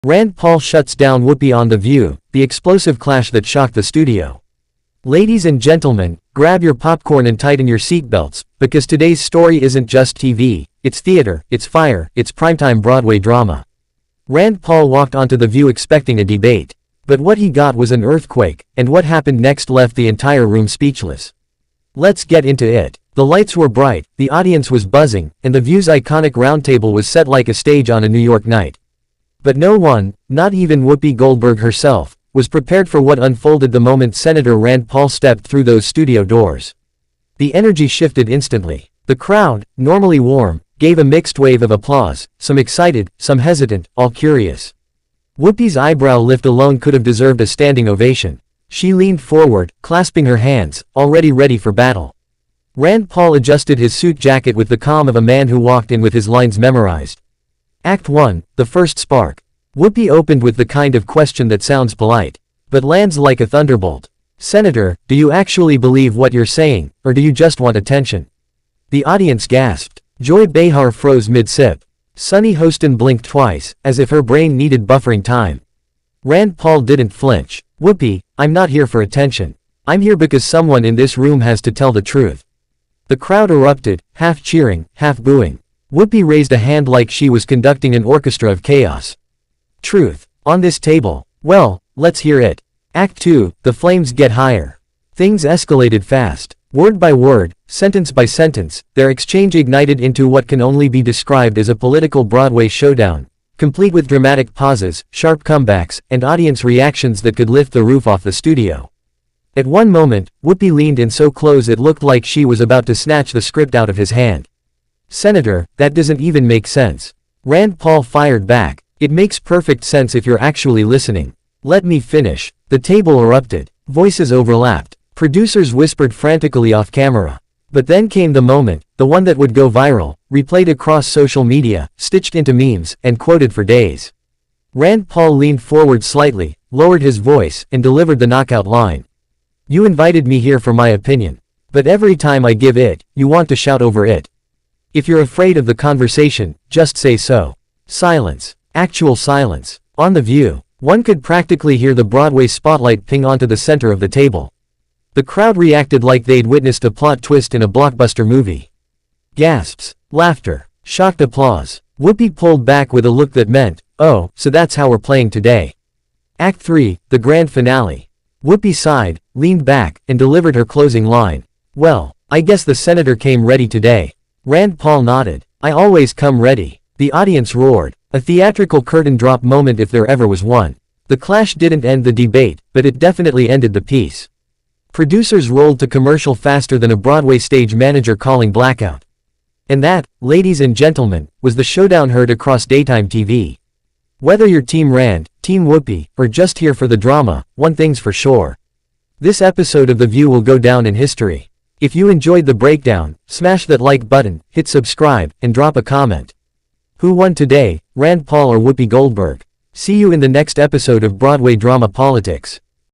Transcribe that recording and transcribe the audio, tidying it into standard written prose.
Rand Paul shuts down Whoopi on The View, the explosive clash that shocked the studio. Ladies and gentlemen, grab your popcorn and tighten your seatbelts, because today's story isn't just TV, it's theater, it's fire, it's primetime Broadway drama. Rand Paul walked onto The View expecting a debate. But what he got was an earthquake, and what happened next left the entire room speechless. Let's get into it. The lights were bright, the audience was buzzing, and The View's iconic roundtable was set like a stage on a New York night. But no one, not even Whoopi Goldberg herself, was prepared for what unfolded the moment Senator Rand Paul stepped through those studio doors. The energy shifted instantly. The crowd, normally warm, gave a mixed wave of applause, some excited, some hesitant, all curious. Whoopi's eyebrow lift alone could have deserved a standing ovation. She leaned forward, clasping her hands, already ready for battle. Rand Paul adjusted his suit jacket with the calm of a man who walked in with his lines memorized. Act 1, the first spark. Whoopi opened with the kind of question that sounds polite, but lands like a thunderbolt. Senator, do you actually believe what you're saying, or do you just want attention? The audience gasped. Joy Behar froze mid-sip. Sunny Hostin blinked twice, as if her brain needed buffering time. Rand Paul didn't flinch. Whoopi, I'm not here for attention. I'm here because someone in this room has to tell the truth. The crowd erupted, half cheering, half booing. Whoopi raised a hand like she was conducting an orchestra of chaos. Truth. On this table. Well, let's hear it. Act 2, the flames get higher. Things escalated fast. Word by word, sentence by sentence, their exchange ignited into what can only be described as a political Broadway showdown, complete with dramatic pauses, sharp comebacks, and audience reactions that could lift the roof off the studio. At one moment, Whoopi leaned in so close it looked like she was about to snatch the script out of his hand. Senator, that doesn't even make sense. Rand Paul fired back. It makes perfect sense if you're actually listening. Let me finish. The table erupted. Voices overlapped. Producers whispered frantically off camera. But then came the moment, the one that would go viral, replayed across social media, stitched into memes, and quoted for days. Rand Paul leaned forward slightly, lowered his voice, and delivered the knockout line. You invited me here for my opinion. But every time I give it, you want to shout over it. If you're afraid of the conversation, just say so. Silence. Actual silence. On The View, one could practically hear the Broadway spotlight ping onto the center of the table. The crowd reacted like they'd witnessed a plot twist in a blockbuster movie. Gasps. Laughter. Shocked applause. Whoopi pulled back with a look that meant, oh, so that's how we're playing today. Act 3, the grand finale. Whoopi sighed, leaned back, and delivered her closing line. Well, I guess the senator came ready today. Rand Paul nodded. I always come ready. The audience roared. A theatrical curtain drop moment if there ever was one. The clash didn't end the debate, but it definitely ended the piece. Producers rolled to commercial faster than a Broadway stage manager calling blackout. And that, ladies and gentlemen, was the showdown heard across daytime TV. Whether you're Team Rand, Team Whoopi, or just here for the drama, one thing's for sure. This episode of The View will go down in history. If you enjoyed the breakdown, smash that like button, hit subscribe, and drop a comment. Who won today, Rand Paul or Whoopi Goldberg? See you in the next episode of Broadway Drama Politics.